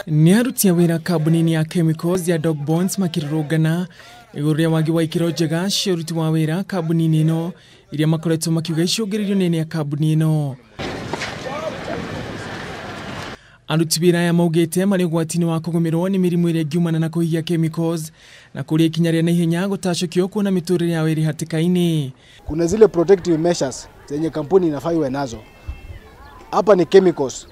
Ni Aruti ya wira kambuni-ini ya chemicals ya Dogbones makirurungana iguru ria wagi wa ikiro njega cia uruti wa wira kambuni-ini ino iria makoretwo makiuga icungiririo nene ya kambuni ino. Aruti wira ya maugite mari ugwati-ini wa kugumirwo ni mirimu iria ngiumana na kuhihia chemicals na kuria ikinya ria naihenya gutacukio kuona miturire yao iri hatikaini. Kuna zile protective measures zenye kampuni inafaa iwe nazo. Hapa ni chemicals.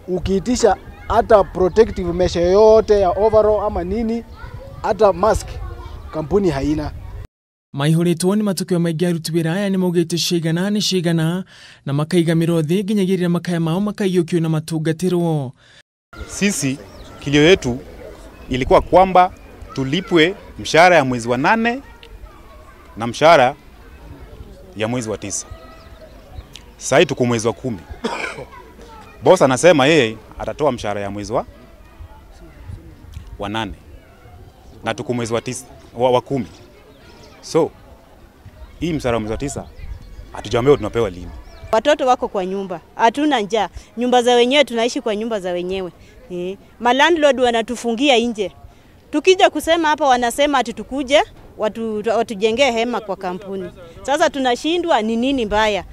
Ukiitisha hata protective measure yote ya overall ama nini, hata mask kampuni haina. Maihuritwo ni matukio maingi aruti wira aya ni maugite cigana na makaiga miro thi nginyagirira makaya mao makaiyukio na matungatirwo. Sisi kilio yetu ilikuwa kwamba tulipwe mshahara ya mwezi wa 8 na mshahara ya mwezi wa 9. Sasa tuko mwezi wa 10. Boss anasema yeye atatoa mshahara ya mwezi wa 8 na tuko mwezi wa 9 wa 10. So hii mshahara mwezi wa 9 hatujaambiwa tunapewa lini. Watoto wako kwa nyumba, hatuna njaa. Nyumba za wenyewe tunaishi kwa nyumba za wenyewe. Malandlord wanatufungia nje. Tukija kusema hapa wanasema ati tukuje watujengee hema kwa kampuni. Sasa tunashindwa ni nini mbaya.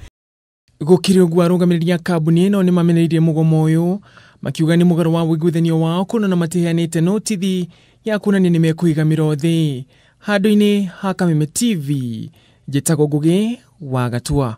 Gukirio gwarungamiriria kambuni ino ni mameneririe mugomo uyu makiuga ni mugaro wa wiguithanio wao kuno na matiheanite notithi ya kunania ni mekuiga miro thi. Handu-ini ha Kameme TV, njitagwo Ngugi wa Gatua.